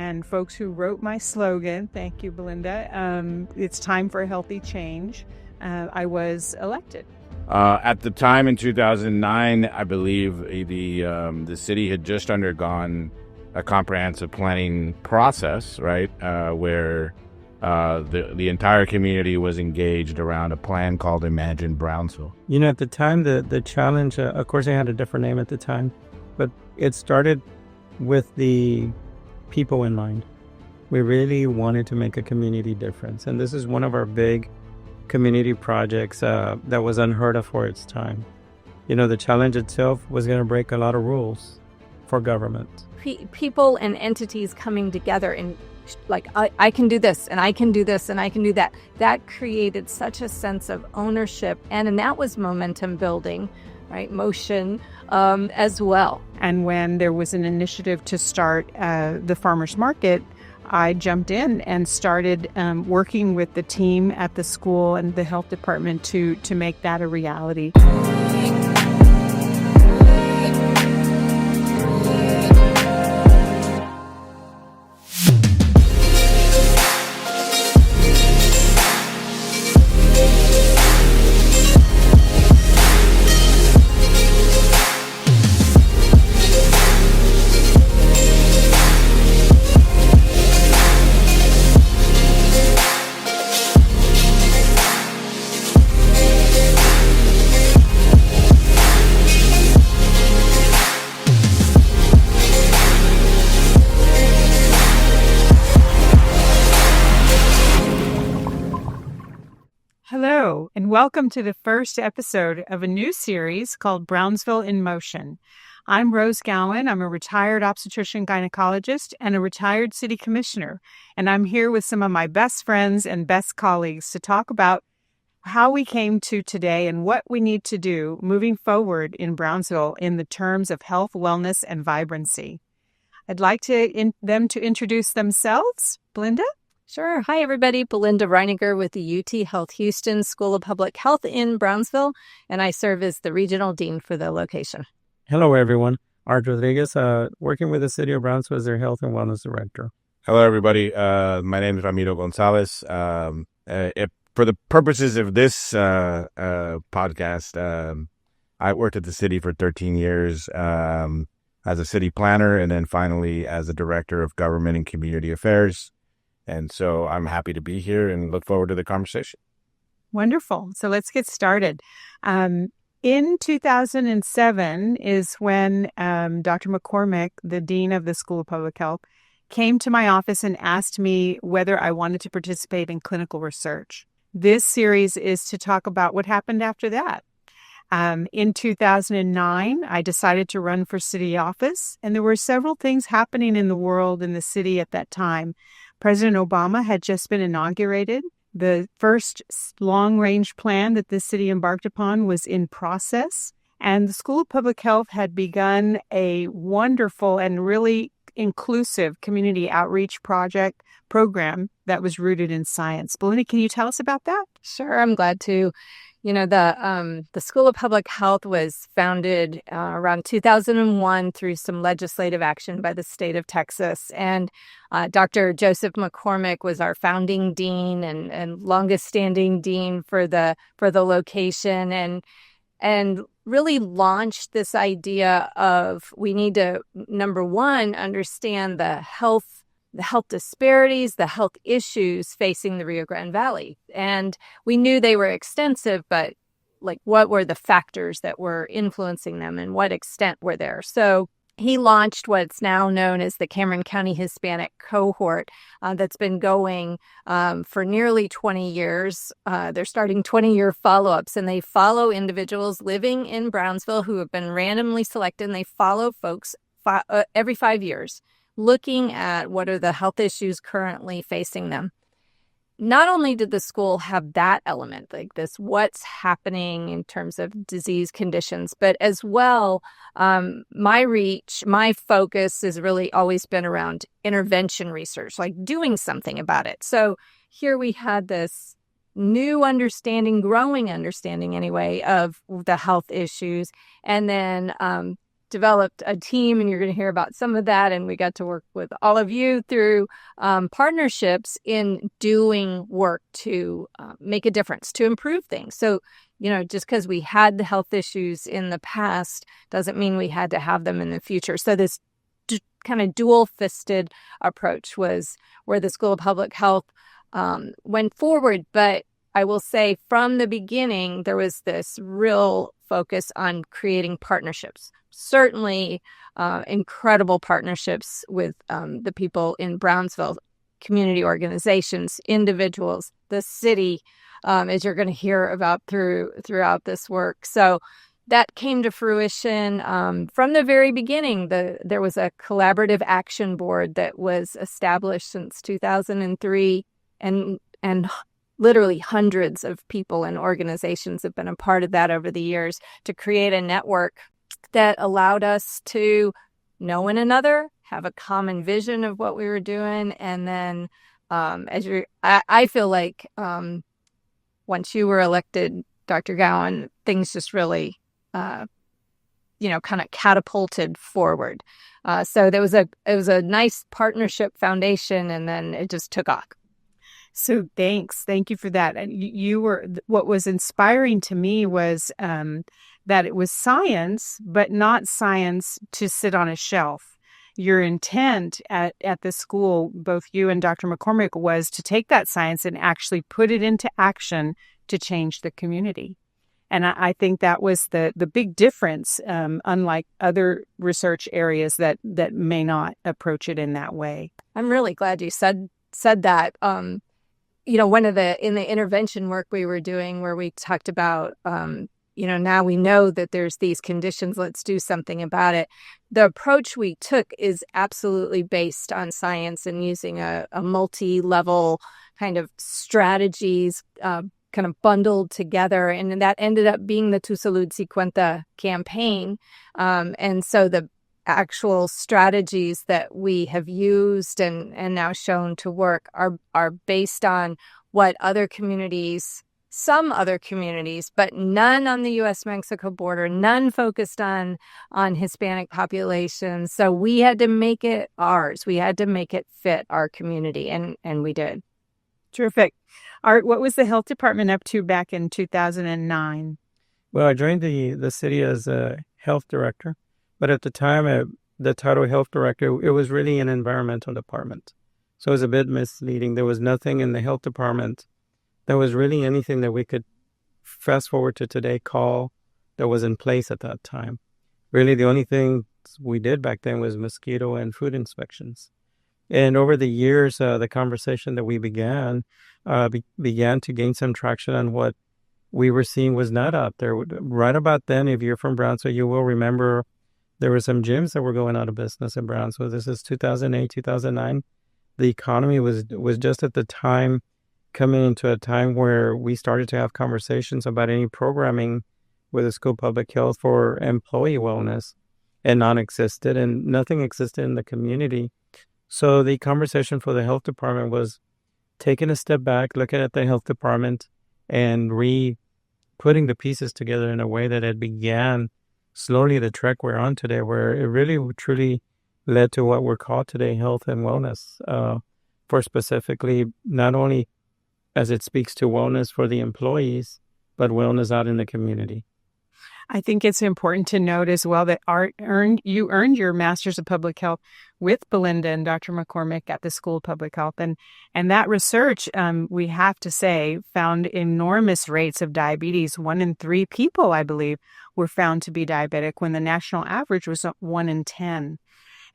and folks who wrote my slogan, thank you, Belinda, it's time for a healthy change, I was elected. At the time in 2009, I believe the city had just undergone a comprehensive planning process, right, where the entire community was engaged around a plan called Imagine Brownsville. You know, at the time, the challenge, of course, it had a different name at the time, but it started with the people in mind. We really wanted to make a community difference, and this is one of our big community projects that was unheard of for its time. You know, the challenge itself was going to break a lot of rules for government. People and entities coming together and like, I can do this, and I can do this, and I can do that. That created such a sense of ownership, and that was momentum building, right? Motion as well. And when there was an initiative to start the farmers market, I jumped in and started working with the team at the school and the health department to make that a reality. Hello, and welcome to the first episode of a new series called Brownsville In Motion. I'm Rose Gowen. I'm a retired obstetrician gynecologist and a retired city commissioner, and I'm here with some of my best friends and best colleagues to talk about how we came to today and what we need to do moving forward in Brownsville in the terms of health, wellness, and vibrancy. I'd like them to introduce themselves. Belinda? Sure. Hi, everybody. Belinda Reiniger with the UT Health Houston School of Public Health in Brownsville, and I serve as the regional dean for the location. Hello, everyone. Art Rodriguez, working with the city of Brownsville as their health and wellness director. Hello, everybody. My name is Ramiro Gonzalez. For the purposes of this podcast, I worked at the city for 13 years as a city planner, and then finally as a director of government and community affairs. And so I'm happy to be here and look forward to the conversation. Wonderful. So let's get started. In 2007 is when Dr. McCormick, the dean of the School of Public Health, came to my office and asked me whether I wanted to participate in clinical research. This series is to talk about what happened after that. In 2009, I decided to run for city office, and there were several things happening in the world, in the city at that time. President Obama had just been inaugurated. The first long-range plan that the city embarked upon was in process, and the School of Public Health had begun a wonderful and really inclusive community outreach program that was rooted in science. Belinda, can you tell us about that? Sure, I'm glad to. You know, the School of Public Health was founded around 2001 through some legislative action by the state of Texas. And Dr. Joseph McCormick was our founding dean and longest standing dean for the location, and really launched this idea of we need to, number one, understand the health disparities, the health issues facing the Rio Grande Valley. And we knew they were extensive, but like, what were the factors that were influencing them and what extent were there? So he launched what's now known as the Cameron County Hispanic Cohort that's been going for nearly 20 years. They're starting 20-year follow-ups, and they follow individuals living in Brownsville who have been randomly selected, and they follow folks every 5 years, looking at what are the health issues currently facing them. Not only did the school have that element, like this, what's happening in terms of disease conditions, but as well, my focus has really always been around intervention research, like doing something about it. So here we had this new understanding, growing understanding anyway, of the health issues, and then developed a team, and you're going to hear about some of that. And we got to work with all of you through partnerships in doing work to make a difference, to improve things. So, just because we had the health issues in the past doesn't mean we had to have them in the future. So this kind of dual-fisted approach was where the School of Public Health went forward. But I will say from the beginning, there was this real focus on creating partnerships. Certainly incredible partnerships with the people in Brownsville, community organizations, individuals, the city, as you're going to hear about throughout this work. So that came to fruition from the very beginning. There was a collaborative action board that was established since 2003, and literally hundreds of people and organizations have been a part of that over the years to create a network that allowed us to know one another, have a common vision of what we were doing, and then I feel like once you were elected, Dr. Gowen, things just really kind of catapulted forward. So it was a nice partnership foundation, and then it just took off. So thank you for that. And what was inspiring to me was that it was science, but not science to sit on a shelf. Your intent at the school, both you and Dr. McCormick, was to take that science and actually put it into action to change the community. And I think that was the big difference, unlike other research areas that may not approach it in that way. I'm really glad you said that. One of in the intervention work we were doing, where we talked about, now we know that there's these conditions, let's do something about it. The approach we took is absolutely based on science and using a multi-level kind of strategies, kind of bundled together. And that ended up being the Tu Salud Sí Cuenta campaign. And so the actual strategies that we have used and now shown to work are based on what some other communities, but none on the U.S.-Mexico border, none focused on Hispanic populations. So we had to make it ours. We had to make it fit our community, and we did. Terrific. Art, what was the health department up to back in 2009? Well, I joined the city as a health director, but at the time, the title health director, it was really an environmental department. So it was a bit misleading. There was nothing in the health department that was really anything that we could fast forward to today call that was in place at that time. Really, the only thing we did back then was mosquito and food inspections. And over the years, the conversation that we began to gain some traction on what we were seeing was not out there. Right about then, if you're from Brownsville, you will remember there were some gyms that were going out of business in Brownsville. This is 2008, 2009. The economy was just at the time coming into a time where we started to have conversations about any programming with the School of Public Health for employee wellness, and none existed, and nothing existed in the community. So the conversation for the health department was taking a step back, looking at the health department, and putting the pieces together in a way that it began slowly the trek we're on today, where it really truly led to what we're called today health and wellness, for specifically not only as it speaks to wellness for the employees, but wellness out in the community. I think it's important to note as well that you earned your Master's of Public Health with Belinda and Dr. McCormick at the School of Public Health. And that research, we have to say, found enormous rates of diabetes. 1 in 3 people, I believe, were found to be diabetic when the national average was 1 in 10.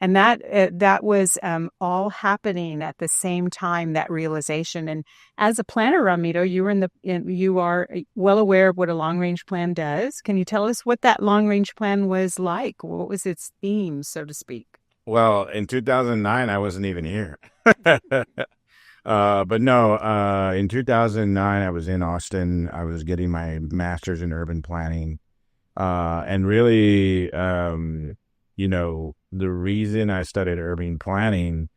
And that was all happening at the same time, that realization. And as a planner, Ramiro, you are well aware of what a long-range plan does. Can you tell us what that long-range plan was like? What was its theme, so to speak? Well, in 2009, I wasn't even here. But no, in 2009, I was in Austin. I was getting my master's in urban planning. And really, the reason I studied urban planning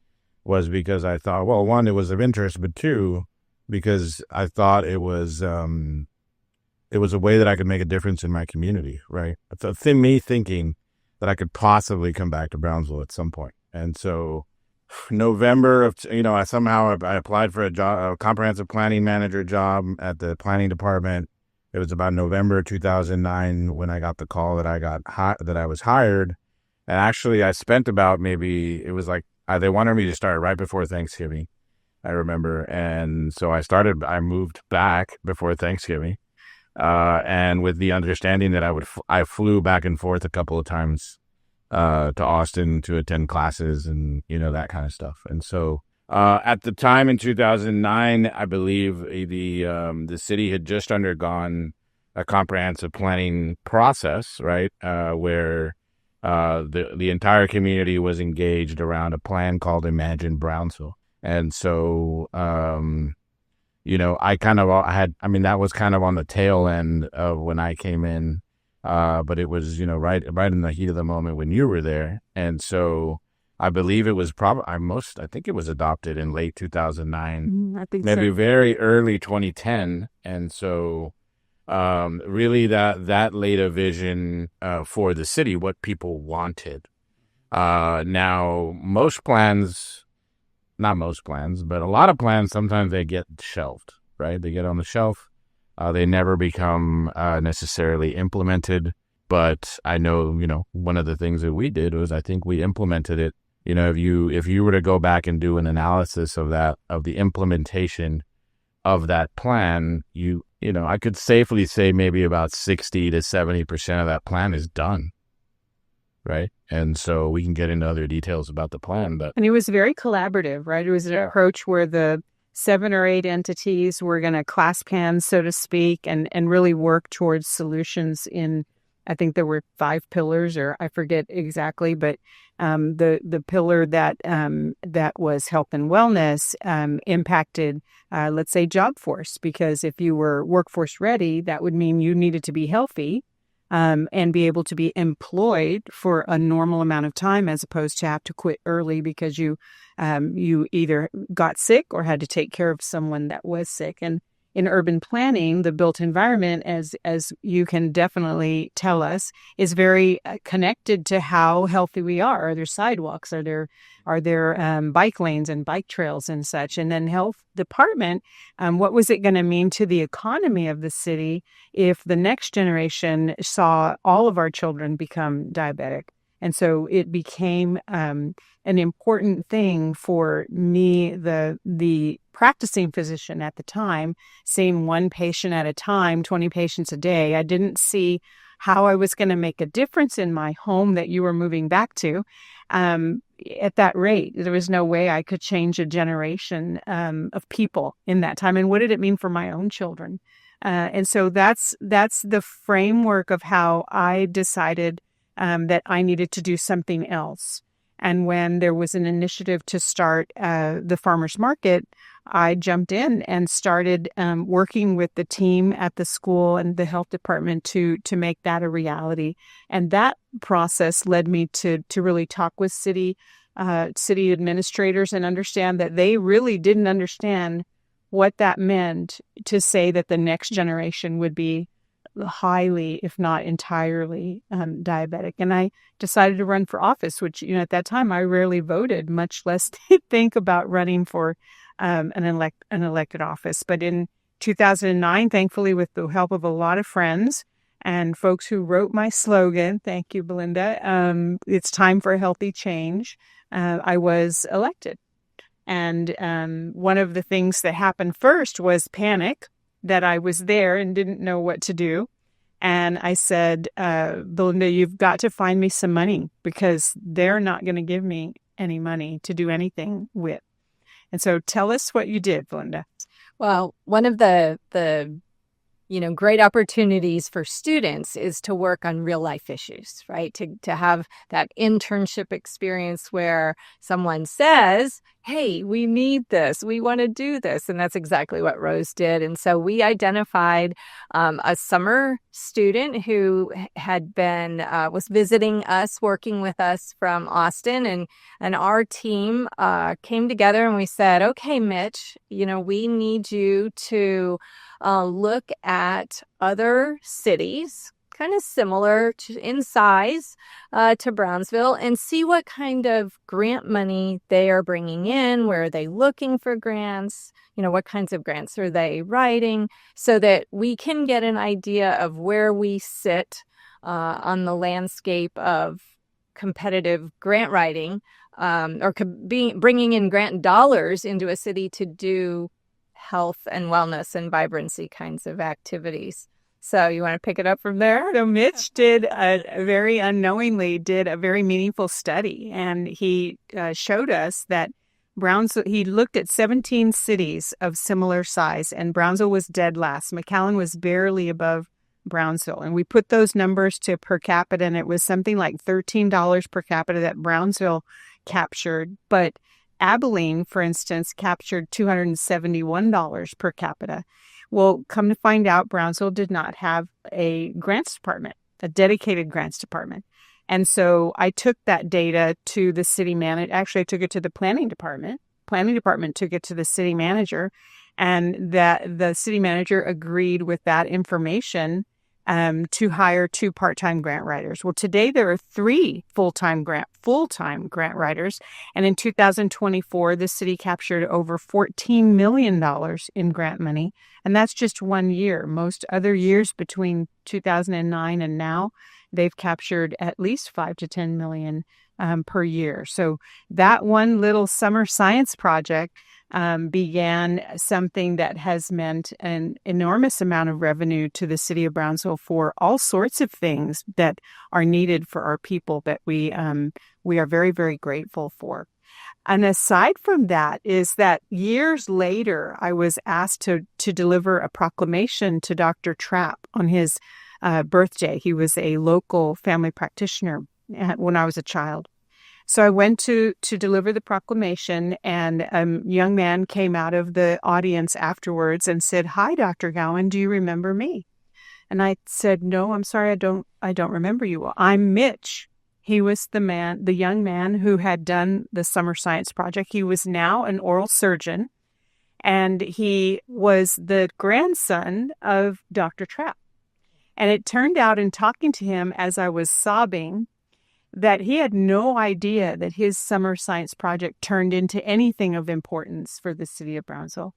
was because I thought, well, 1, it was of interest, but 2, because I thought it was a way that I could make a difference in my community, right? Me thinking that I could possibly come back to Brownsville at some point. And so November of, I applied for a comprehensive planning manager job at the planning department. It was about November 2009 when I got the call that I was hired. And actually I spent about they wanted me to start right before Thanksgiving, I remember. And so I moved back before Thanksgiving. And with the understanding that I flew back and forth a couple of times to Austin to attend classes and, that kind of stuff. And so at the time in 2009, I believe the city had just undergone a comprehensive planning process, right, where the entire community was engaged around a plan called Imagine Brownsville. And so, that was kind of on the tail end of when I came in. But it was, right in the heat of the moment when you were there. And so I believe it was I think it was adopted in late 2009, I think maybe so. very early 2010. And so really that laid a vision for the city, what people wanted. Now, not most plans, but a lot of plans, sometimes they get shelved, right? They get on the shelf. They never become necessarily implemented, but I know, one of the things that we did was I think we implemented it. If you were to go back and do an analysis of the implementation of that plan, I could safely say maybe about 60 to 70% of that plan is done, right? And so we can get into other details about the plan, but And it was very collaborative, right? It was an approach where the 7 or 8 entities were going to clasp hands, so to speak, and really work towards solutions I think there were 5 pillars, or I forget exactly, but the pillar that was health and wellness impacted, let's say, job force, because if you were workforce ready, that would mean you needed to be healthy and be able to be employed for a normal amount of time, as opposed to have to quit early because you either got sick or had to take care of someone that was sick. And in urban planning, the built environment, as you can definitely tell us, is very connected to how healthy we are. Are there sidewalks? Are there bike lanes and bike trails and such? And then health department, what was it going to mean to the economy of the city if the next generation saw all of our children become diabetic? And so it became an important thing for me, the practicing physician at the time, seeing one patient at a time, 20 patients a day. I didn't see how I was going to make a difference in my home that you were moving back to at that rate. There was no way I could change a generation of people in that time. And what did it mean for my own children? And so that's the framework of how I decided that I needed to do something else. And when there was an initiative to start the farmers market, I jumped in and started working with the team at the school and the health department to make that a reality. And that process led me to really talk with city administrators and understand that they really didn't understand what that meant to say that the next generation would be highly, if not entirely, diabetic. And I decided to run for office, which, at that time I rarely voted, much less think about running for an elected office. But in 2009, thankfully, with the help of a lot of friends and folks who wrote my slogan, thank you, Belinda, it's time for a healthy change, I was elected. And one of the things that happened first was panic, that I was there and didn't know what to do. And I said, Belinda, you've got to find me some money, because they're not going to give me any money to do anything with. And so tell us what you did, Belinda. Well, one of the great opportunities for students is to work on real life issues, right? To have that internship experience where someone says, hey, we need this, we want to do this. And that's exactly what Rose did. And so we identified a summer student who had was visiting us, working with us from Austin. And our team came together and we said, okay, Mitch, we need you to look at other cities, kind of similar in size to Brownsville, and see what kind of grant money they are bringing in. Where are they looking for grants? What kinds of grants are they writing, so that we can get an idea of where we sit on the landscape of competitive grant writing, or bringing in grant dollars into a city to do health and wellness and vibrancy kinds of activities. So you want to pick it up from there? So Mitch very unknowingly did a very meaningful study, and he showed us that he looked at 17 cities of similar size, and Brownsville was dead last. McAllen was barely above Brownsville. And we put those numbers to per capita, and it was something like $13 per capita that Brownsville captured. But Abilene, for instance, captured $271 per capita. Well, come to find out, Brownsville did not have a grants department, a dedicated grants department. And so I took that data to the city manager. Actually, I took it to the planning department. Planning department took it to the city manager, and that the city manager agreed with that information to hire 2 part-time grant writers. Well, today there are 3 full-time grant writers. And in 2024, the city captured over $14 million in grant money. And that's just 1 year. Most other years between 2009 and now, they've captured at least 5 to 10 million per year. So that one little summer science project began something that has meant an enormous amount of revenue to the city of Brownsville for all sorts of things that are needed for our people that we are very, very grateful for. And aside from that is that years later, I was asked to deliver a proclamation to Dr. Trapp on his birthday. He was a local family practitioner when I was a child. So I went to deliver the proclamation, and a young man came out of the audience afterwards and said, "Hi, Dr. Gowen, do you remember me?" And I said, "No, I'm sorry, I don't remember you. Well, I'm Mitch." He was the young man who had done the summer science project. He was now an oral surgeon, and he was the grandson of Dr. Trapp. And it turned out, in talking to him as I was sobbing, that he had no idea that his summer science project turned into anything of importance for the city of Brownsville.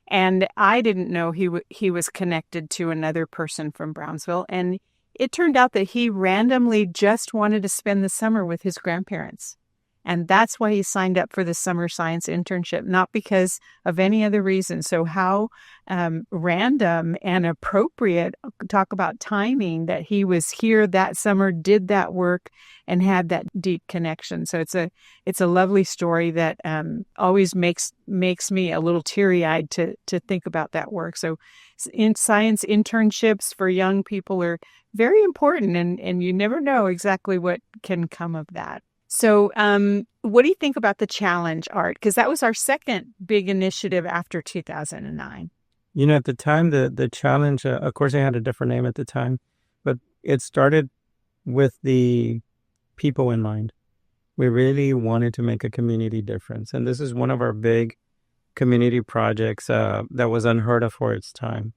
And I didn't know he was connected to another person from Brownsville. And it turned out that he randomly just wanted to spend the summer with his grandparents. And that's why he signed up for the summer science internship, not because of any other reason. So how random and appropriate, talk about timing, that he was here that summer, did that work, and had that deep connection. So it's a lovely story that always makes me a little teary-eyed to think about that work. So in science internships for young people are very important, and you never know exactly what can come of that. So what do you think about the challenge, Art? Because that was our second big initiative after 2009. At the time, the challenge, of course, it had a different name at the time, but it started with the people in mind. We really wanted to make a community difference. And this is one of our big community projects that was unheard of for its time.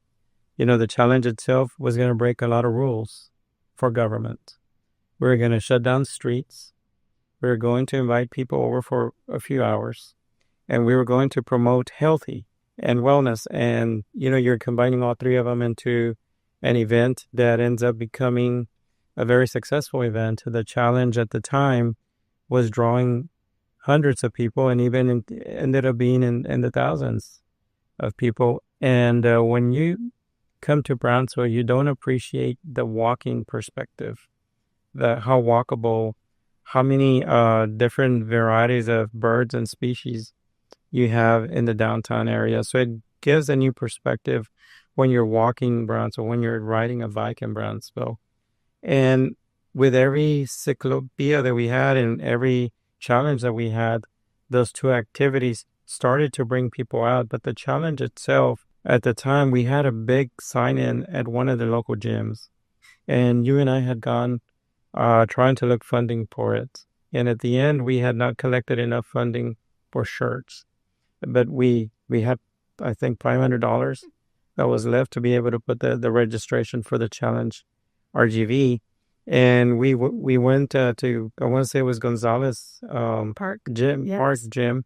The challenge itself was going to break a lot of rules for government. We were going to shut down streets. We were going to invite people over for a few hours, and we were going to promote healthy and wellness. And, you're combining all 3 of them into an event that ends up becoming a very successful event. The challenge at the time was drawing hundreds of people, and even ended up being in the thousands of people. And when you come to Brownsville, you don't appreciate the walking perspective, how walkable, how many different varieties of birds and species you have in the downtown area. So it gives a new perspective when you're walking Brownsville, when you're riding a bike in Brownsville. And with every cyclopia that we had and every challenge that we had, those 2 activities started to bring people out. But the challenge itself, at the time, we had a big sign-in at one of the local gyms. And you and I had gone trying to look funding for it. And at the end, we had not collected enough funding for shirts. But we had, I think, $500 that was left to be able to put the registration for the challenge RGV, and we went to, I want to say it was Gonzalez Park Gym, Yes. Park Gym,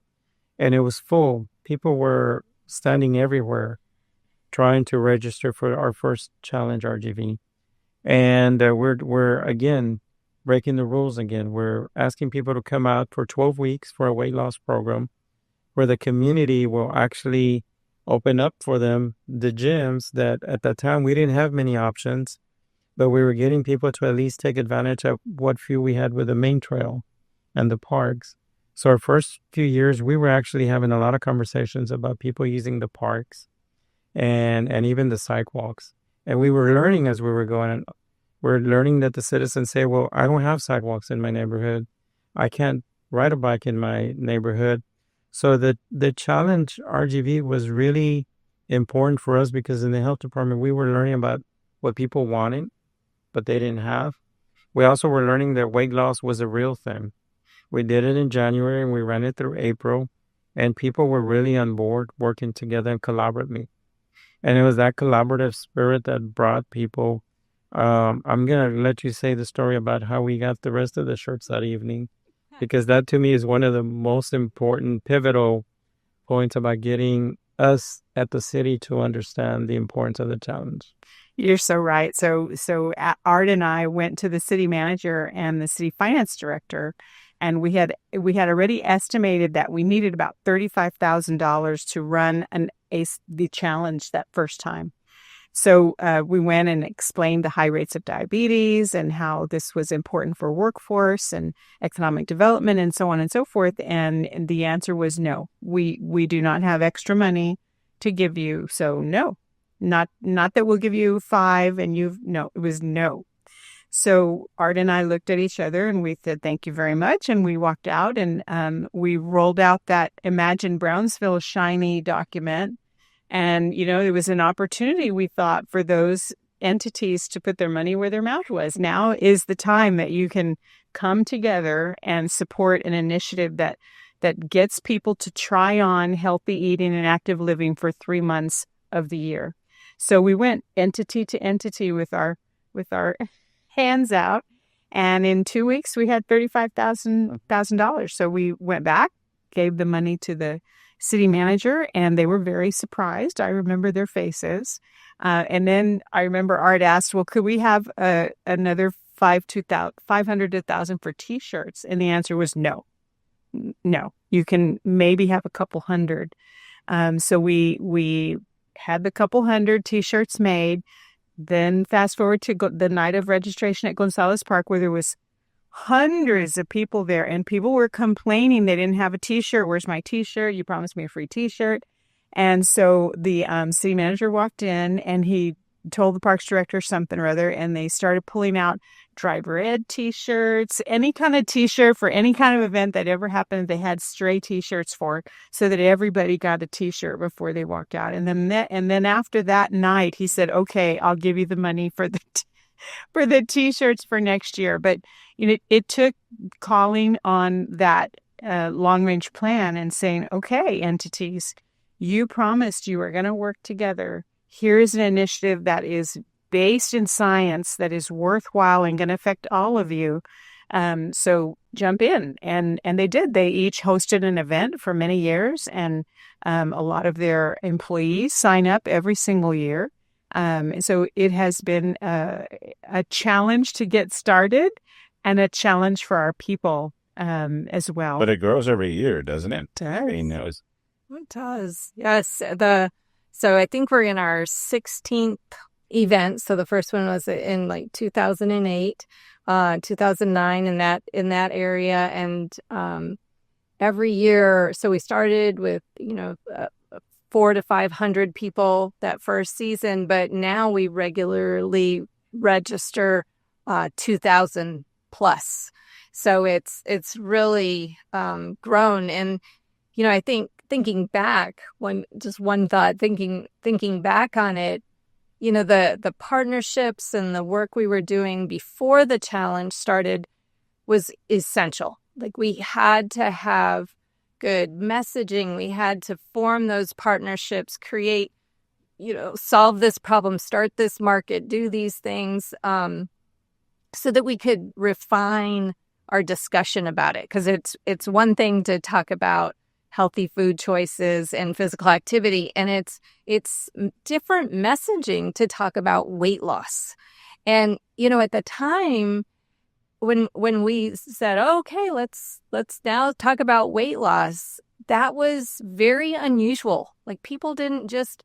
and it was full. People were standing everywhere trying to register for our first challenge RGV. And we're again breaking the rules again. We're asking people to come out for 12 weeks for a weight loss program where the community will actually open up for them the gyms that at that time we didn't have many options, but we were getting people to at least take advantage of what few we had with the main trail and the parks. So our first few years, we were actually having a lot of conversations about people using the parks and even the sidewalks. And we were learning as we were going, and we're learning that the citizens say, well, I don't have sidewalks in my neighborhood. I can't ride a bike in my neighborhood. So the challenge RGV was really important for us because in the health department, we were learning about what people wanted, but they didn't have. We also were learning that weight loss was a real thing. We did it in January and we ran it through April, and people were really on board working together and collaboratively. And it was that collaborative spirit that brought people. I'm going to let you say the story about how we got the rest of the shirts that evening, because that to me is one of the most important pivotal points about getting us at the city to understand the importance of the challenge. You're so right. So Art and I went to the city manager and the city finance director, and we had already estimated that we needed about $35,000 to run the challenge that first time. So we went and explained the high rates of diabetes and how this was important for workforce and economic development and so on and so forth. And the answer was no. We do not have extra money to give you. So no, not that we'll give you $5 and it was no. So Art and I looked at each other and we said, thank you very much. And we walked out and we rolled out that Imagine Brownsville shiny document. And, it was an opportunity, we thought, for those entities to put their money where their mouth was. Now is the time that you can come together and support an initiative that gets people to try on healthy eating and active living for 3 months of the year. So we went entity to entity with our hands out. And in 2 weeks, we had $35,000. So we went back, gave the money to the city manager, and they were very surprised. I remember their faces. And then I remember Art asked, well, could we have another 500 to 1,000 for T-shirts? And the answer was no. No, you can maybe have a couple hundred. So we had the couple hundred T-shirts made. Then fast forward to the night of registration at Gonzalez Park, where there was hundreds of people there, and people were complaining they didn't have a T-shirt. Where's my T-shirt? You promised me a free T-shirt. And so the city manager walked in and he told the parks director something or other, and they started pulling out driver ed T-shirts, any kind of T-shirt for any kind of event that ever happened. They had stray T-shirts for, so that everybody got a T-shirt before they walked out. And then after that night, he said, "Okay, I'll give you the money for the T-shirts for next year." But it took calling on that long-range plan and saying, "Okay, entities, you promised you were going to work together. Here's an initiative that is based in science, that is worthwhile and going to affect all of you. So jump in." And they did. They each hosted an event for many years, and a lot of their employees sign up every single year. So it has been a challenge to get started and a challenge for our people as well. But it grows every year, doesn't it? It does. It does. Yes. So I think we're in our 16th event. So the first one was in like 2008, 2009 in that area. And every year, so we started with, 400 to 500 people that first season, but now we regularly register 2,000 plus. So it's really grown. And, I think thinking back, thinking back on it, the partnerships and the work we were doing before the challenge started was essential. Like, we had to have good messaging. We had to form those partnerships, create, solve this problem, start this market, do these things. so that we could refine our discussion about it. Because it's one thing to talk about healthy food choices and physical activity, and it's different messaging to talk about weight loss. And, at the time when we said, okay, let's now talk about weight loss, that was very unusual. Like, people didn't just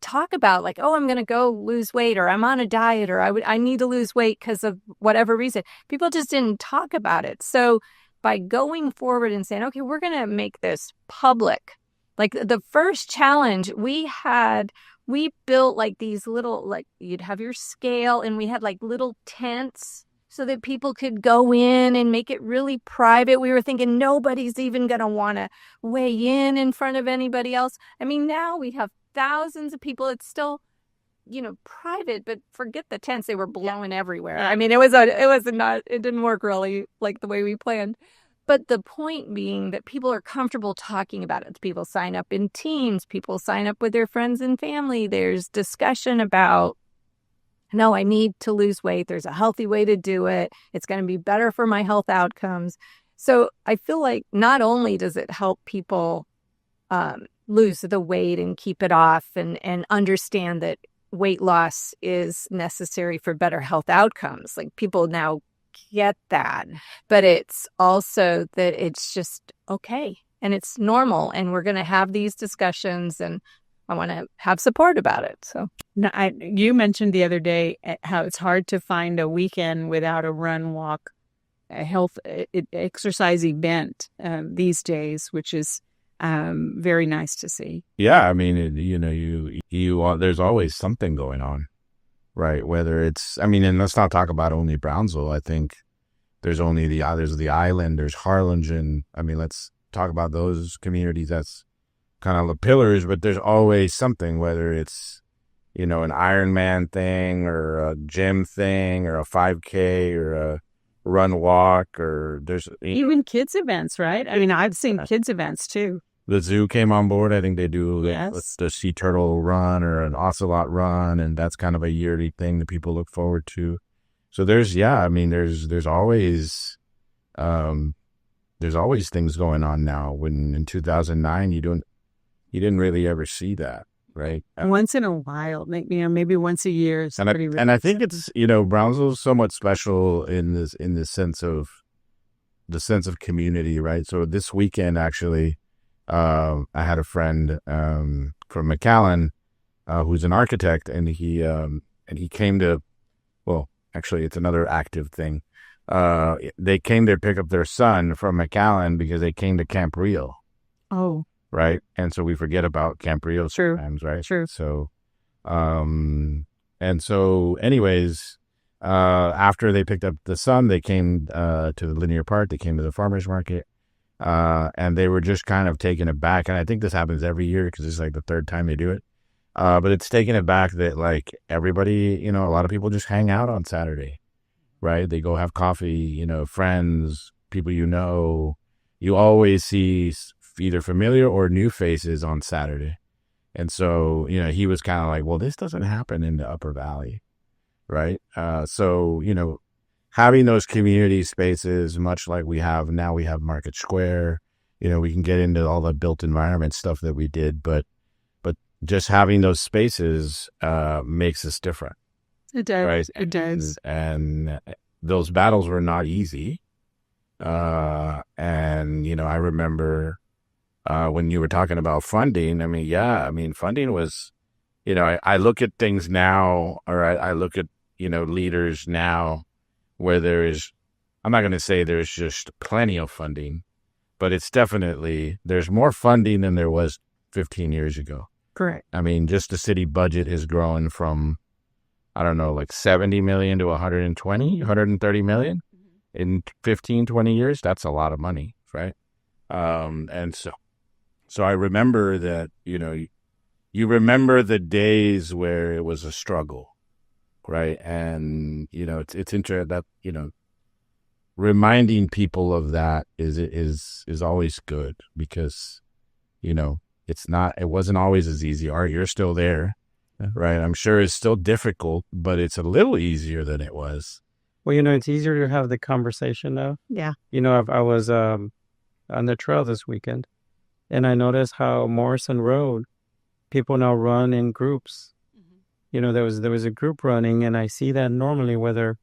talk about like, oh, I'm going to go lose weight, or I'm on a diet, or I need to lose weight because of whatever reason. People just didn't talk about it. So by going forward and saying, okay, we're going to make this public. Like, the first challenge we built like these little, like, you'd have your scale, and we had like little tents so that people could go in and make it really private. We were thinking nobody's even going to want to weigh in front of anybody else. I mean, now we have thousands of people. It's still, private, but forget the tents. They were blowing everywhere. I mean, it didn't work really like the way we planned. But the point being that people are comfortable talking about it. People sign up in teams. People sign up with their friends and family. There's discussion about, no, I need to lose weight. There's a healthy way to do it. It's going to be better for my health outcomes. So I feel like not only does it help people lose the weight and keep it off and understand that weight loss is necessary for better health outcomes. Like, people now get that, but it's also that it's just okay and it's normal, and we're going to have these discussions, and I want to have support about it. So now, you mentioned the other day how it's hard to find a weekend without a run, walk, a health exercise event these days, which is very nice to see. Yeah, I mean, there's always something going on, right? Whether it's, and let's not talk about only Brownsville. I think there's the island, there's Harlingen. Let's talk about those communities. That's kind of the pillars, but there's always something, whether it's, an Ironman thing or a gym thing or a 5K or a run walk, or there's even kids events, right? I've seen kids events too. The zoo came on board. I think they do Yes. the sea turtle run or an ocelot run, and that's kind of a yearly thing that people look forward to. So there's always things going on now. When in 2009 you didn't really ever see that, right? Once in a while, maybe once a year. Is pretty rare. And I think it's, Brownsville's somewhat special in the sense of community, right? So this weekend, actually, I had a friend from McAllen who's an architect, and he came to, well, actually, it's another active thing. They came to pick up their son from McAllen because they came to Camp Rio. Oh. Right. And so we forget about Camp Rio sometimes, right? True. So, anyways, after they picked up the son, they came to the linear park. They came to the farmer's market, and they were just kind of taken aback. And I think this happens every year because it's like the third time they do it. But it's taken aback that, like, everybody, a lot of people just hang out on Saturday, right? They go have coffee, friends, people you always see either familiar or new faces on Saturday. And so, he was kind of like, well, this doesn't happen in the Upper Valley, right? So, having those community spaces, much like we have Market Square, we can get into all the built environment stuff that we did, but just having those spaces makes us different. It does. Right? It does. And those battles were not easy. I remember when you were talking about funding, funding was, I look at things now, or I look at, leaders now where I'm not going to say there's just plenty of funding, but it's definitely, there's more funding than there was 15 years ago. Correct. Just the city budget is growing from, I don't know, like 70 million to 130 million in 15, 20 years. That's a lot of money, right? So I remember that, you remember the days where it was a struggle, right? And, it's interesting that, reminding people of that is always good because, it wasn't always as easy. Art, you're still there, right? I'm sure it's still difficult, but it's a little easier than it was, Well, it's easier to have the conversation now. Yeah. I was on the trail this weekend, and I noticed how Morrison Road, people now run in groups. There was a group running, and I see that normally whether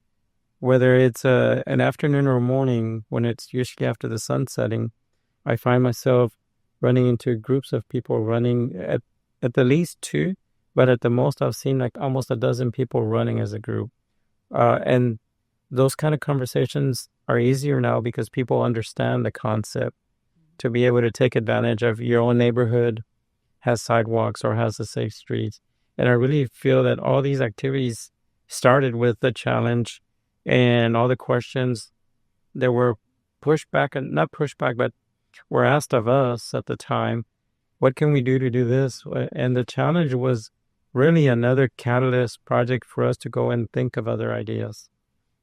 it's an afternoon or a morning, when it's usually after the sun setting, I find myself running into groups of people running at the least two, but at the most I've seen like almost a dozen people running as a group. And those kind of conversations are easier now because people understand the concept to be able to take advantage of your own neighborhood has sidewalks or has the safe streets. And I really feel that all these activities started with the challenge and all the questions that were pushed back, and not pushed back, but were asked of us at the time. What can we do to do this? And the challenge was really another catalyst project for us to go and think of other ideas.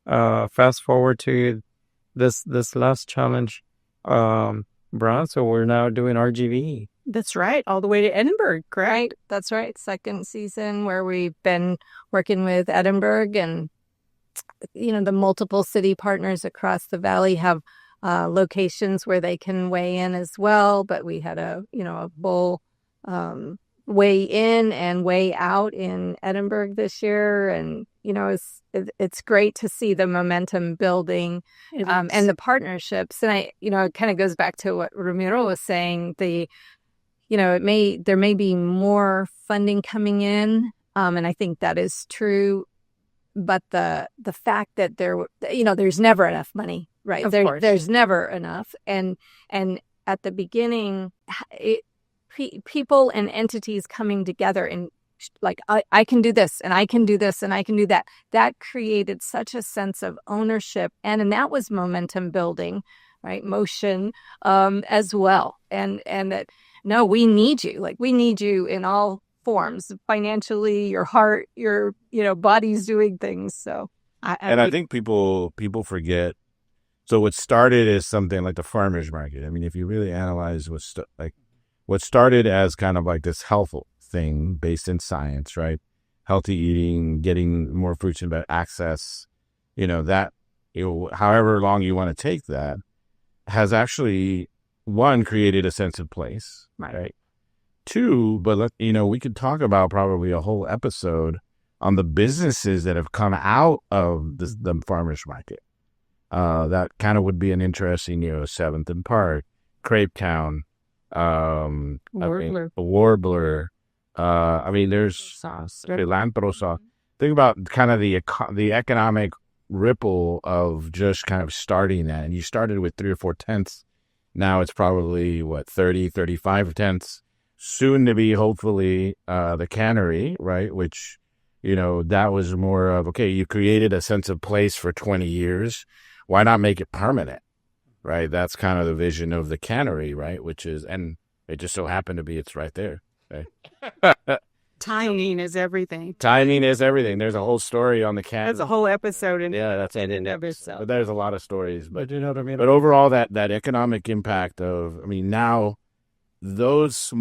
Fast forward to this last challenge, Brownsville, we're now doing RGV. That's right. All the way to Edinburgh, correct? Right. That's right. Second season where we've been working with Edinburgh, and the multiple city partners across the valley have locations where they can weigh in as well. But we had a bull weigh in and weigh out in Edinburgh this year, and it's great to see the momentum building and the partnerships. And it kind of goes back to what Ramiro was saying. There may be more funding coming in, and I think that is true. But the fact that there's never enough money, right? Of course. There's never enough, and at the beginning, people and entities coming together and like I can do this, and I can do this, and I can do that. That created such a sense of ownership, and that was momentum building, right? Motion, as well, and that. No, we need you. Like, we need you in all forms, financially, your heart, your, body's doing things. So, I think people forget. So what started as something like the farmers market. I mean, if you really analyze what started as kind of like this healthful thing based in science, right? Healthy eating, getting more fruits and access, however long you want to take that, has actually, one, created a sense of place, right? Two, but we could talk about probably a whole episode on the businesses that have come out of the farmers market. That kind of would be an interesting, 7th and Park, Crepe Town, Warbler. There's cilantro sauce. Think about kind of the economic ripple of just kind of starting that. And you started with 3 or 4 tenths. Now it's probably 30, 35 tenths. Soon to be, hopefully, the cannery, right? Which, that was more of, okay, you created a sense of place for 20 years. Why not make it permanent, right? That's kind of the vision of the cannery, right? Which is, and it just so happened to be, it's right there. Right? Timing is everything. Timing is everything. There's a whole story on the cannery. That's a whole episode. That's in and of itself. But there's a lot of stories. But you know what I mean? But overall, that economic impact of, now, because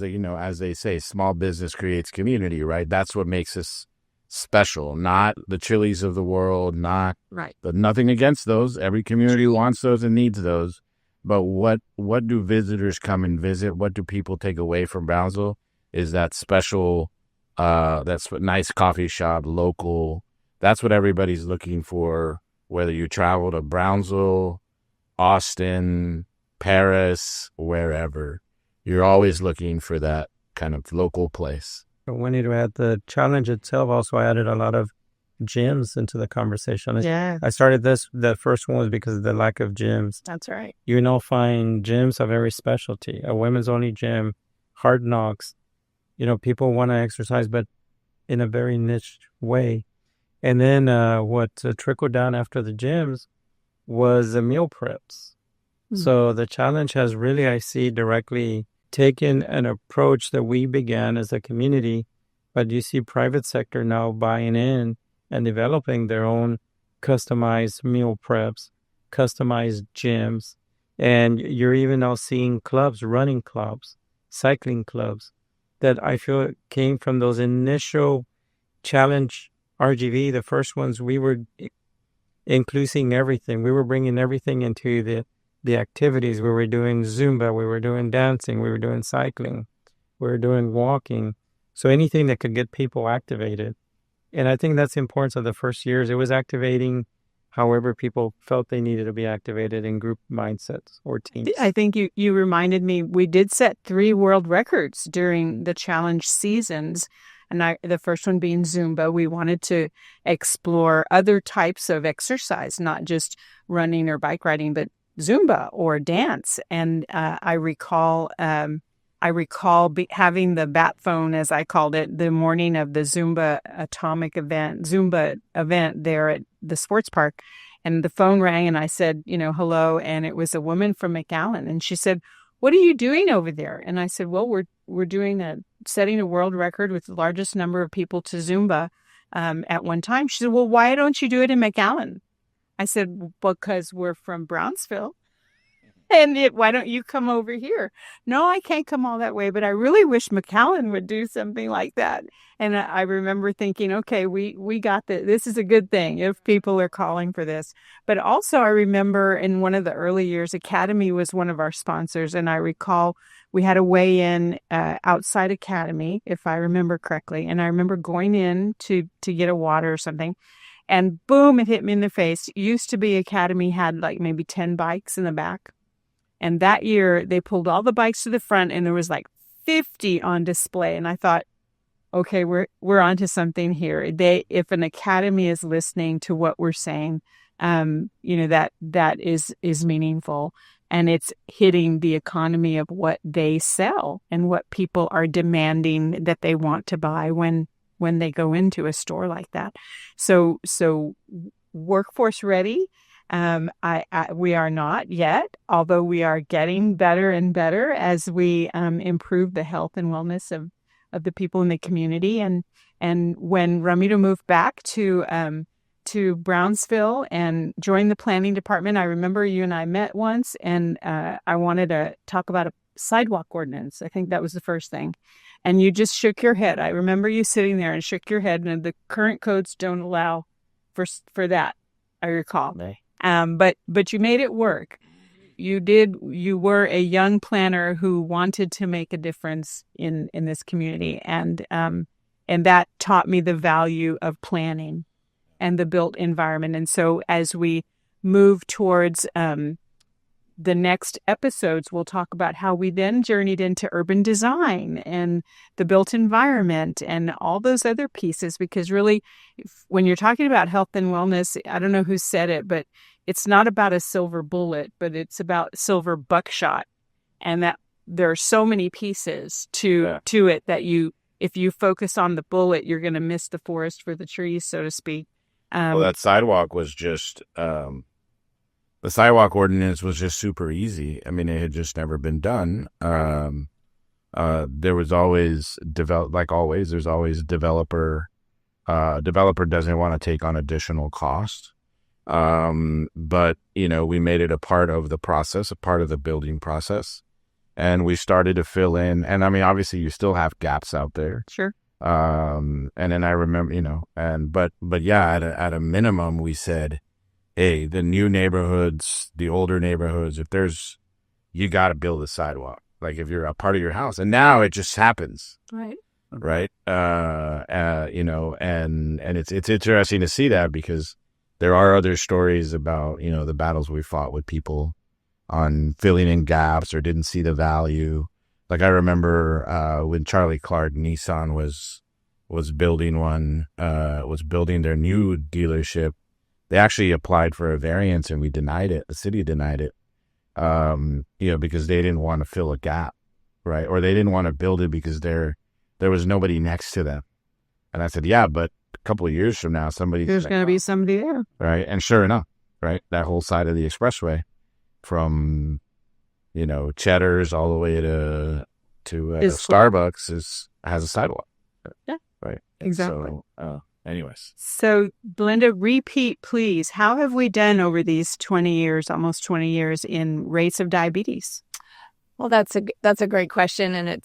as they say, small business creates community, right? That's what makes us special, not the Chili's of the world, not right. Nothing against those. Every community wants those and needs those. But what do visitors come and visit? What do people take away from Brownsville? Is that special, that's what nice coffee shop, local. That's what everybody's looking for, whether you travel to Brownsville, Austin, Paris, wherever. You're always looking for that kind of local place. We need to add the challenge itself. Also added a lot of gyms into the conversation. Yeah. I started the first one was because of the lack of gyms. That's right. You find gyms of every specialty, a women's only gym, Hard Knocks. People want to exercise, but in a very niche way. And then what trickled down after the gyms was the meal preps. Mm-hmm. So the challenge has really, I see, directly taken an approach that we began as a community, but you see private sector now buying in and developing their own customized meal preps, customized gyms. And you're even now seeing clubs, running clubs, cycling clubs, that I feel came from those initial challenge RGV, the first ones, we were including everything. We were bringing everything into the activities. We were doing Zumba, we were doing dancing, we were doing cycling, we were doing walking. So anything that could get people activated. And I think that's the importance of the first years. It was activating however people felt they needed to be activated in group mindsets or teams. I think you reminded me, we did set 3 world records during the challenge seasons. And the first one being Zumba. We wanted to explore other types of exercise, not just running or bike riding, but Zumba or dance. And I recall having the bat phone, as I called it, the morning of the Zumba event there at the sports park. And the phone rang and I said, hello. And it was a woman from McAllen. And she said, "What are you doing over there?" And I said, "Well, we're doing setting a world record with the largest number of people to Zumba at one time." She said, "Well, why don't you do it in McAllen?" I said, "Because we're from Brownsville. And why don't you come over here?" "No, I can't come all that way, but I really wish McAllen would do something like that." And I remember thinking, okay, we got this. This is a good thing if people are calling for this. But also I remember in one of the early years, Academy was one of our sponsors. And I recall we had a weigh-in outside Academy, if I remember correctly. And I remember going in to get a water or something. And boom, it hit me in the face. It used to be Academy had like maybe 10 bikes in the back. And that year they pulled all the bikes to the front and there was like 50 on display. And I thought, okay, we're onto something here. If an Academy is listening to what we're saying, that is meaningful, and it's hitting the economy of what they sell and what people are demanding that they want to buy when they go into a store like that. So workforce ready. We are not yet, although we are getting better and better as we improve the health and wellness of the people in the community. And when Ramiro moved back to Brownsville and joined the planning department, I remember you and I met once, and I wanted to talk about a sidewalk ordinance. I think that was the first thing. And you just shook your head. I remember you sitting there and shook your head, and the current codes don't allow for that, I recall. But you made it work. You were a young planner who wanted to make a difference in this community. And that taught me the value of planning and the built environment. And so as we move towards the next episodes, we'll talk about how we then journeyed into urban design and the built environment and all those other pieces. Because really, when you're talking about health and wellness, I don't know who said it, but it's not about a silver bullet, but it's about silver buckshot. And that there are so many pieces to it that if you focus on the bullet, you're going to miss the forest for the trees, so to speak. Well, that sidewalk was just, the sidewalk ordinance was just super easy. I mean, it had just never been done. There was always there's always developer doesn't want to take on additional cost. But we made it a part of the process, a part of the building process, and we started to fill in. And I mean, obviously you still have gaps out there. Sure. And then I remember, but yeah, at a minimum, we said, hey, the new neighborhoods, the older neighborhoods, you got to build a sidewalk. Like if you're a part of your house, and now it just happens. Right. Right. And it's interesting to see that, because there are other stories about, the battles we fought with people on filling in gaps or didn't see the value. Like I remember when Charlie Clark Nissan was building their new dealership, they actually applied for a variance and we denied it. The city denied it, because they didn't want to fill a gap, right? Or they didn't want to build it because there was nobody next to them. And I said, yeah, but a couple of years from now, there's going to be somebody there. Right. And sure enough, right, that whole side of the expressway from, Cheddar's all the way to Starbucks has a sidewalk. Yeah. Right. Exactly. So, anyways. So, Belinda, repeat, please. How have we done over these 20 years, almost 20 years, in rates of diabetes? Well, that's a great question. And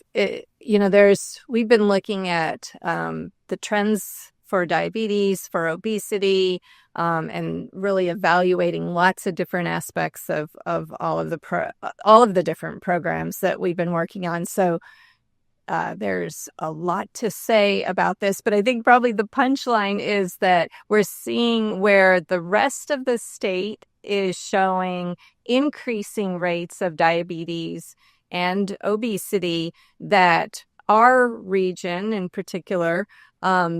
we've been looking at the trends for diabetes, for obesity, and really evaluating lots of different aspects of all of the different programs that we've been working on. So there's a lot to say about this, but I think probably the punchline is that we're seeing where the rest of the state is showing increasing rates of diabetes and obesity, that our region in particular,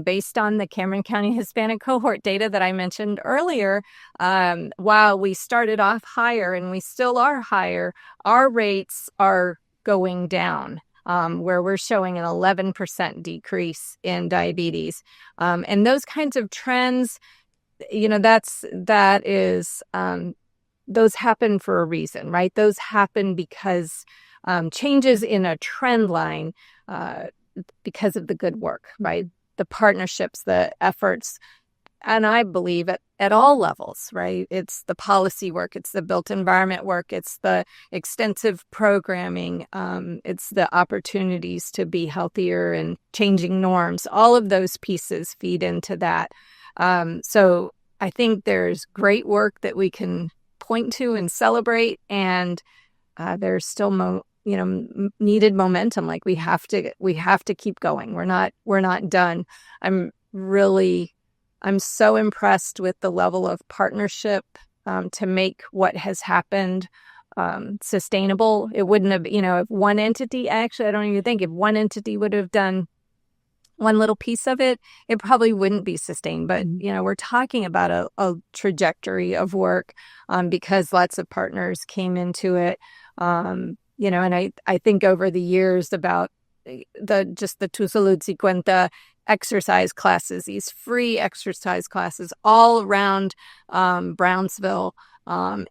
based on the Cameron County Hispanic cohort data that I mentioned earlier, while we started off higher and we still are higher, our rates are going down. Where we're showing an 11% decrease in diabetes. And those kinds of trends, those happen for a reason, right? Those happen because changes in a trend line because of the good work, right? The partnerships, the efforts, and I believe at all levels, right? It's the policy work, it's the built environment work, it's the extensive programming, it's the opportunities to be healthier and changing norms. All of those pieces feed into that. So I think there's great work that we can point to and celebrate, and there's still needed momentum. Like we have to keep going. We're not done. I'm so impressed with the level of partnership to make what has happened sustainable. It wouldn't have, if one entity, actually, I don't even think if one entity would have done one little piece of it, it probably wouldn't be sustained. But, we're talking about a trajectory of work because lots of partners came into it. And I think over the years about the Tu Salud Sí Cuenta exercise classes, these free exercise classes all around Brownsville,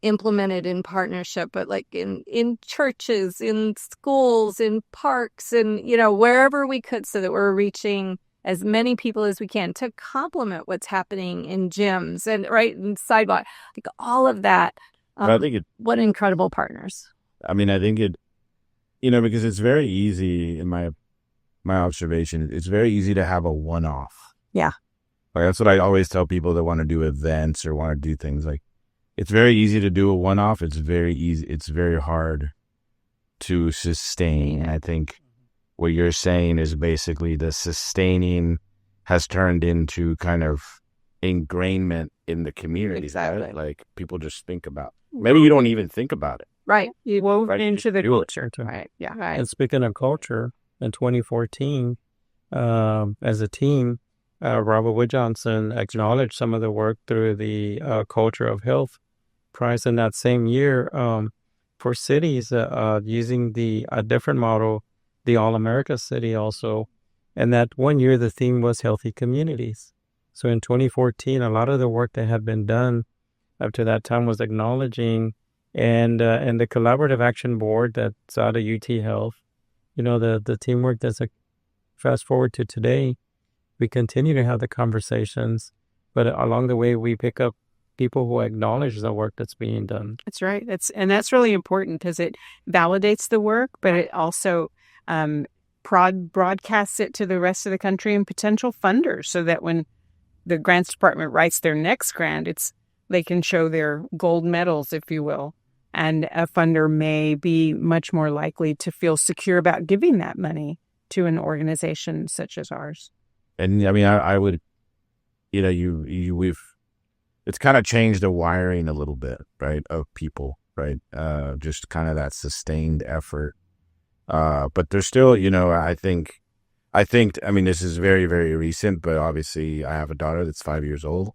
implemented in partnership, but like in churches, in schools, in parks, and wherever we could, so that we're reaching as many people as we can to complement what's happening in gyms and right in sidewalk, like all of that. I think what incredible partners. I mean, I think because it's very easy in my observation, it's very easy to have a one-off. Yeah. Like that's what I always tell people that want to do events or want to do things. Like it's very easy to do a one-off. It's very easy. It's very hard to sustain. I think what you're saying is basically the sustaining has turned into kind of ingrainment in the community. Exactly. Right? Like people just think about, maybe you don't even think about it. Right. You wove it into the culture. Right. Yeah. Right. And speaking of culture, in 2014, as a team, Robert Wood Johnson acknowledged some of the work through the Culture of Health Prize in that same year for cities using a different model, the All-America City also. And that one year, the theme was healthy communities. So in 2014, a lot of the work that had been done up to that time was acknowledging, and the Collaborative Action Board that's out of UT Health, the teamwork that's fast forward to today, we continue to have the conversations, but along the way, we pick up people who acknowledge the work that's being done. That's right. That's really important because it validates the work, but it also broadcasts it to the rest of the country and potential funders, so that when the grants department writes their next grant, they can show their gold medals, if you will. And a funder may be much more likely to feel secure about giving that money to an organization such as ours. And I mean, I would, it's kind of changed the wiring a little bit, right, of people, right? Just kind of that sustained effort. But there's still, I think, this is very, very recent, but obviously I have a daughter that's 5 years old.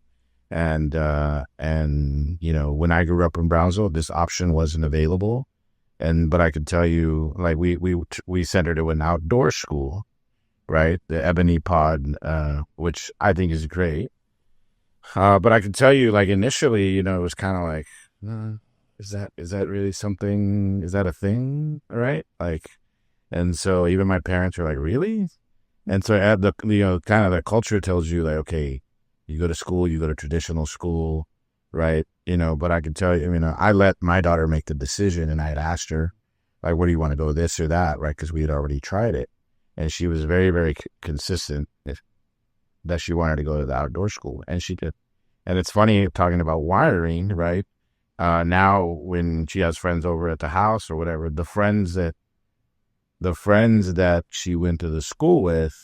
And when I grew up in Brownsville, this option wasn't available. But I could tell you, like we sent her to an outdoor school, right? The Ebony Pod, which I think is great. But I could tell you, like initially, it was kind of like, is that really something? Is that a thing? Right? Like, and so even my parents were like, really? And so at the, kind of the culture tells you like, okay, you go to school, you go to traditional school, right? But I can tell you, I let my daughter make the decision, and I had asked her, like, where do you want to go, this or that, right? Because we had already tried it. And she was very, very consistent. that she wanted to go to the outdoor school, and she did. And it's funny talking about wiring, right? Now when she has friends over at the house or whatever, the friends that she went to the school with,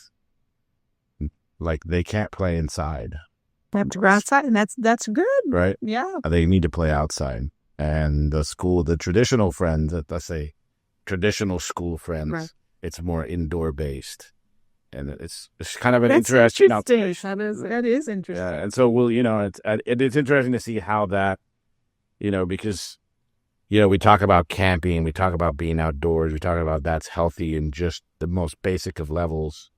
like, they can't play inside. They have to go outside, and that's good, right? Yeah, they need to play outside. And the traditional friends, let's say traditional school friends, right, it's more indoor based, and it's kind of an interesting. That is interesting. Yeah, and so it's interesting to see how that, because we talk about camping, we talk about being outdoors, we talk about that's healthy in just the most basic of levels,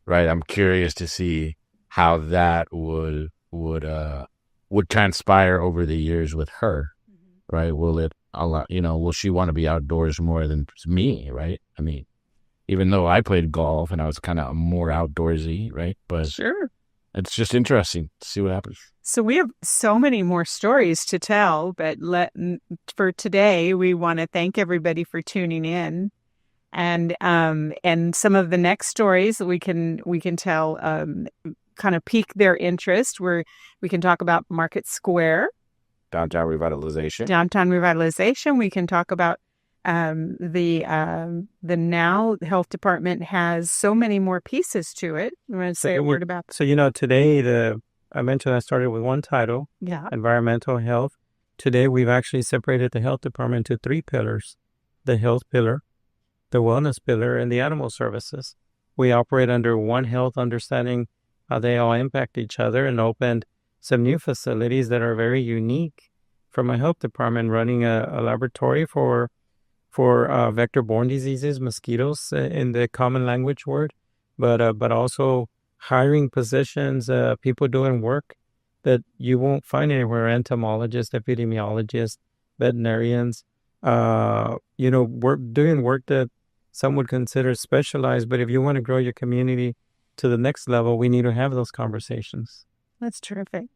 right? I'm curious to see how that would transpire over the years with her, right? Will she want to be outdoors more than me, right? I mean, even though I played golf and I was kind of more outdoorsy, right? But sure, it's just interesting to see what happens. So we have so many more stories to tell, but for today, we want to thank everybody for tuning in, and some of the next stories that we can tell kind of pique their interest. Where we can talk about Market Square, downtown revitalization. We can talk about the now health department has so many more pieces to it. You want to say a word about? So today I mentioned I started with one title, environmental health. Today we've actually separated the health department into 3 pillars: the health pillar, the wellness pillar, and the animal services. We operate under one health, understanding how they all impact each other, and opened some new facilities that are very unique for my health department, running a laboratory for vector-borne diseases, mosquitoes in the common language word, but also hiring positions, people doing work that you won't find anywhere: entomologists, epidemiologists, veterinarians, doing work that some would consider specialized. But if you want to grow your community to the next level, we need to have those conversations. That's terrific.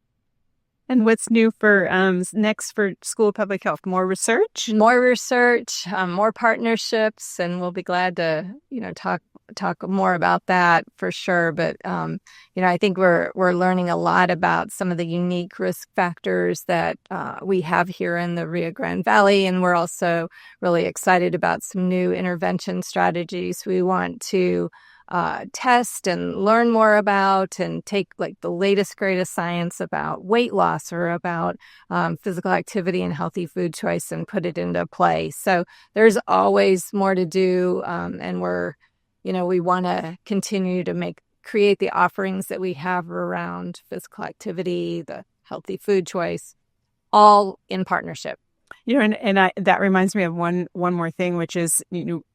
And what's new for next for School of Public Health? More research, more partnerships, and we'll be glad to talk more about that for sure. But I think we're learning a lot about some of the unique risk factors that we have here in the Rio Grande Valley, and we're also really excited about some new intervention strategies we want to test and learn more about, and take like the latest, greatest science about weight loss or about physical activity and healthy food choice and put it into play. So there's always more to do, and we want to continue to create the offerings that we have around physical activity, the healthy food choice, all in partnership. That reminds me of one more thing, which is,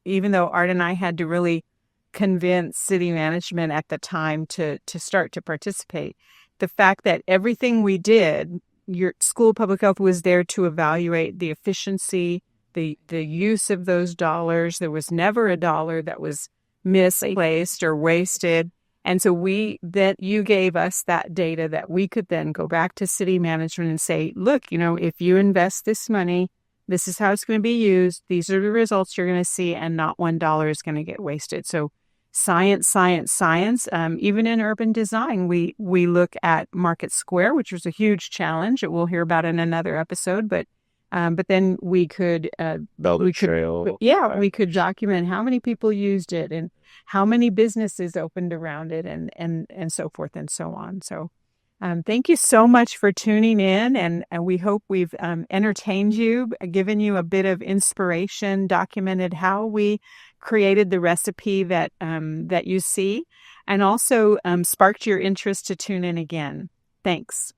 even though Art and I had to really convince city management at the time to start to participate, the fact that everything we did, your School of Public Health was there to evaluate the efficiency, the use of those dollars. There was never a dollar that was misplaced or wasted. And so you gave us that data that we could then go back to city management and say, look, if you invest this money, this is how it's going to be used. These are the results you're going to see, and not $1 is going to get wasted. So science. Even in urban design, we look at Market Square, which was a huge challenge that we'll hear about in another episode. But then we could build a trail. We could document how many people used it and how many businesses opened around it, and so forth and so on. So thank you so much for tuning in, and we hope we've entertained you, given you a bit of inspiration, documented how we created the recipe that you see, and also sparked your interest to tune in again. Thanks.